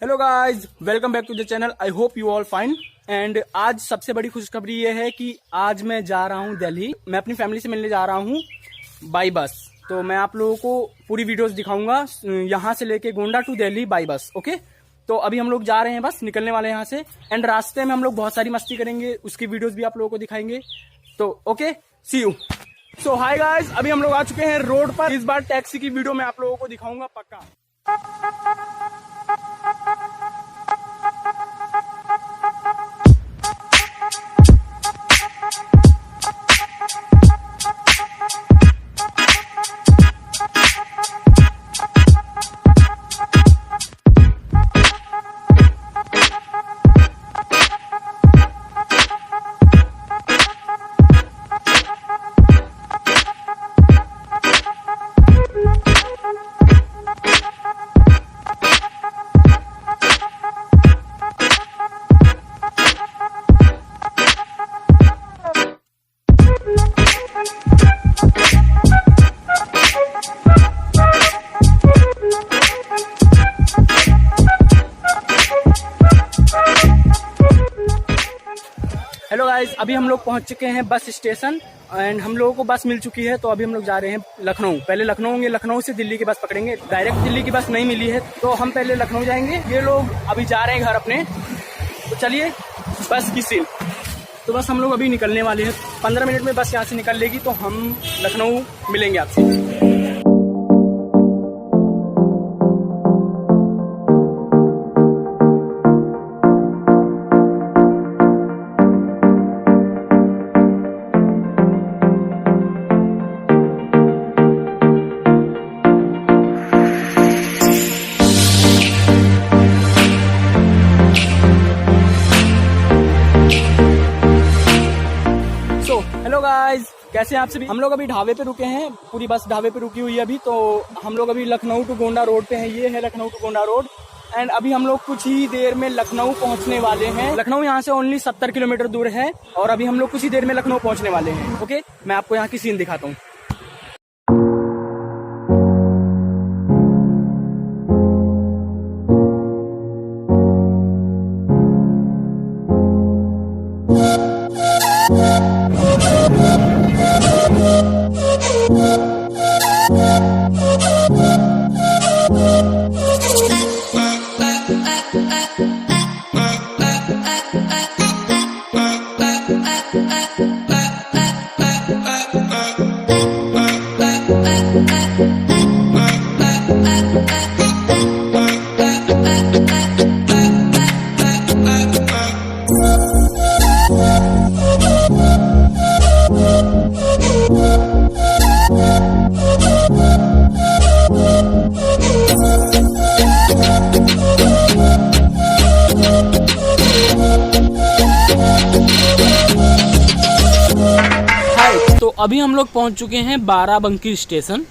Hello guys, welcome back to the channel. I hope you all fine. And आज सबसे बड़ी खुशखबरी ये है कि आज मैं जा रहा हूँ दिल्ली। मैं अपनी फैमिली से मिलने जा रहा हूँ बाई बस। तो मैं आप लोगों को पूरी वीडियोस दिखाऊंगा यहाँ से लेके Gonda to Delhi by bus. Okay, तो अभी हम लोग जा रहे हैं, बस निकलने वाले हैं यहाँ से। एंड रास्ते में हम लोग बहुत सारी मस्ती करेंगे, उसकी वीडियोस भी आप लोगों को दिखाएंगे। तो okay, see you. So hi guys, अभी हम लोग आ चुके हैं रोड पर। इस बार टैक्सी की वीडियो मैं आप लोगों को दिखाऊंगा पक्का। हेलो गाइस, अभी हम लोग पहुंच चुके हैं बस स्टेशन। एंड हम लोगों को बस मिल चुकी है, तो अभी हम लोग जा रहे हैं लखनऊ। पहले लखनऊ होंगे, लखनऊ से दिल्ली की बस पकड़ेंगे। डायरेक्ट दिल्ली की बस नहीं मिली है, तो हम पहले लखनऊ जाएंगे। ये लोग अभी जा रहे हैं घर अपने। तो चलिए बस की सीन। तो बस हम लोग अभी निकलने वाले हैं। 15 मिनट में बस यहाँ से निकल लेगी, तो हम लखनऊ मिलेंगे आपसे। हेलो गाइस, कैसे हैं आप सभी। हम लोग अभी ढाबे पे रुके हैं, पूरी बस ढाबे पे रुकी हुई है अभी। तो हम लोग अभी लखनऊ टू गोंडा रोड पे हैं। ये है Lucknow to Gonda road. And अभी हम लोग कुछ ही देर में लखनऊ पहुंचने वाले हैं। लखनऊ यहाँ से ओनली 70 किलोमीटर दूर है, और अभी हम लोग कुछ ही देर में लखनऊ पहुंचने वाले हैं। ओके, मैं आपको यहाँ की सीन दिखाता हूँ। तो अभी हम लोग पहुंच चुके हैं बाराबंकी स्टेशन।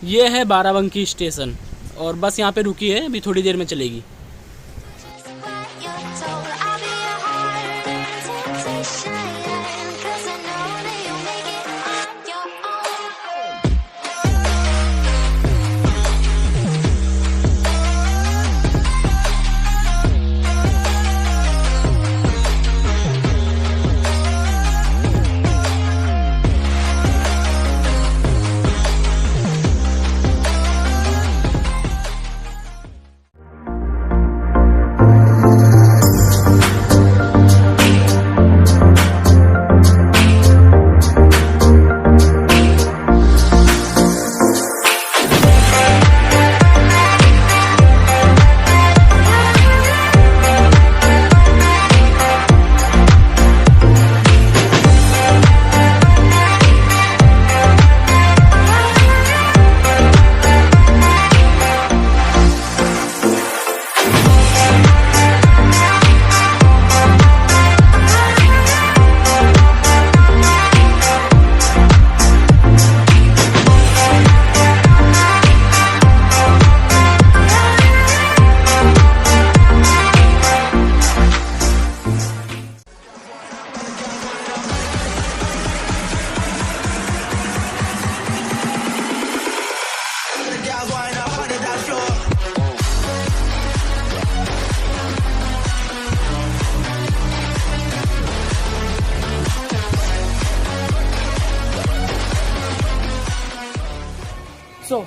ये है बाराबंकी स्टेशन, और बस यहाँ पे रुकी है, अभी थोड़ी देर में चलेगी।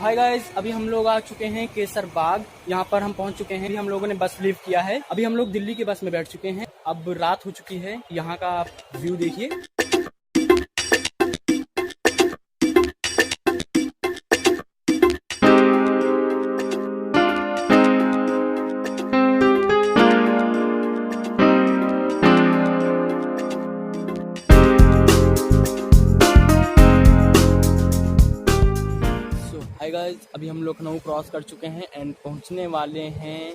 हाय गाइस, अभी हम लोग आ चुके हैं केसर बाग। यहाँ पर हम पहुँच चुके हैं। अभी हम लोगों ने बस लीव किया है। अभी हम लोग दिल्ली की बस में बैठ चुके हैं। अब रात हो चुकी है। यहाँ का आप व्यू देखिए। हाय गाइस, अभी हम लोग लखनऊ क्रॉस कर चुके हैं एंड पहुंचने वाले हैं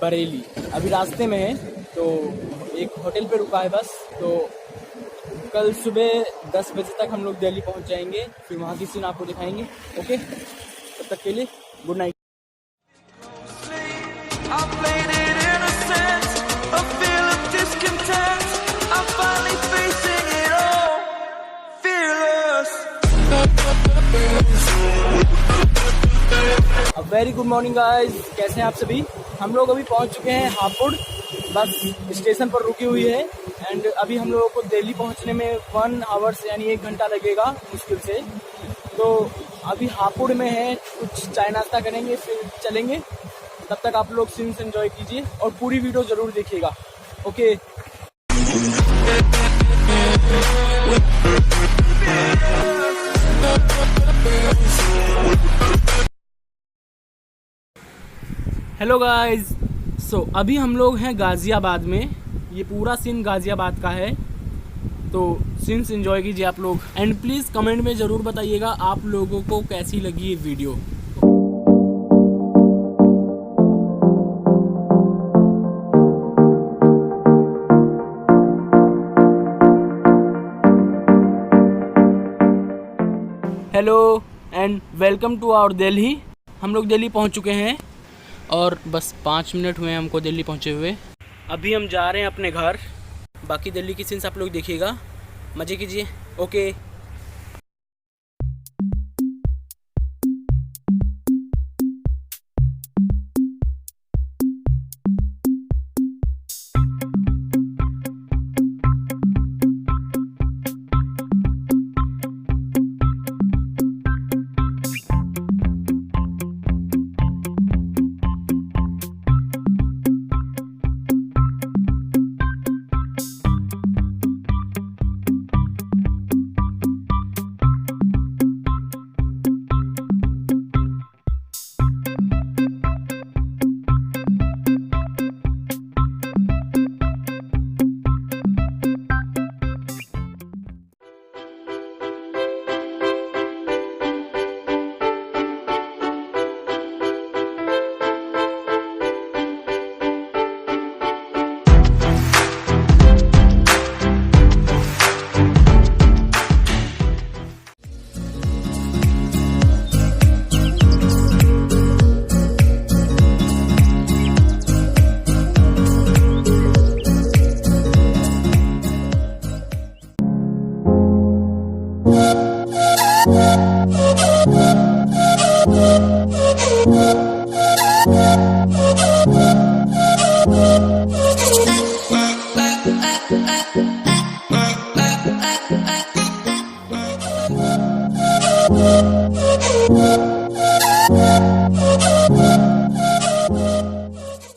बरेली। अभी रास्ते में है तो एक होटल पे रुका है बस। तो कल सुबह 10 बजे तक हम लोग दिल्ली पहुंच जाएंगे। फिर वहां की सीन आपको दिखाएंगे। ओके, तब तक के लिए good night. Very good morning guys, कैसे हैं आप सभी। हम लोग अभी पहुंच चुके हैं हापुड़। बस स्टेशन पर रुकी हुई है एंड अभी हम लोगों को दिल्ली पहुंचने में 1 आवर्स यानी 1 घंटा लगेगा मुश्किल से। तो अभी हापुड़ में है, कुछ चाय नाश्ता करेंगे फिर चलेंगे। तब तक आप लोग सीन्स एंजॉय कीजिए और पूरी वीडियो जरूर देखिएगा। ओके। हेलो गाइस, सो अभी हम लोग हैं गाज़ियाबाद में। ये पूरा सीन गाज़ियाबाद का है, तो सीन्स एंजॉय कीजिए आप लोग एंड प्लीज़ कमेंट में ज़रूर बताइएगा आप लोगों को कैसी लगी ये video. Hello and welcome to our Delhi. हम लोग दिल्ली पहुंच चुके हैं और बस 5 मिनट हुए हैं हमको दिल्ली पहुंचे हुए। अभी हम जा रहे हैं अपने घर। बाकी दिल्ली की सीन्स आप लोग देखिएगा, मज़े कीजिए। ओके।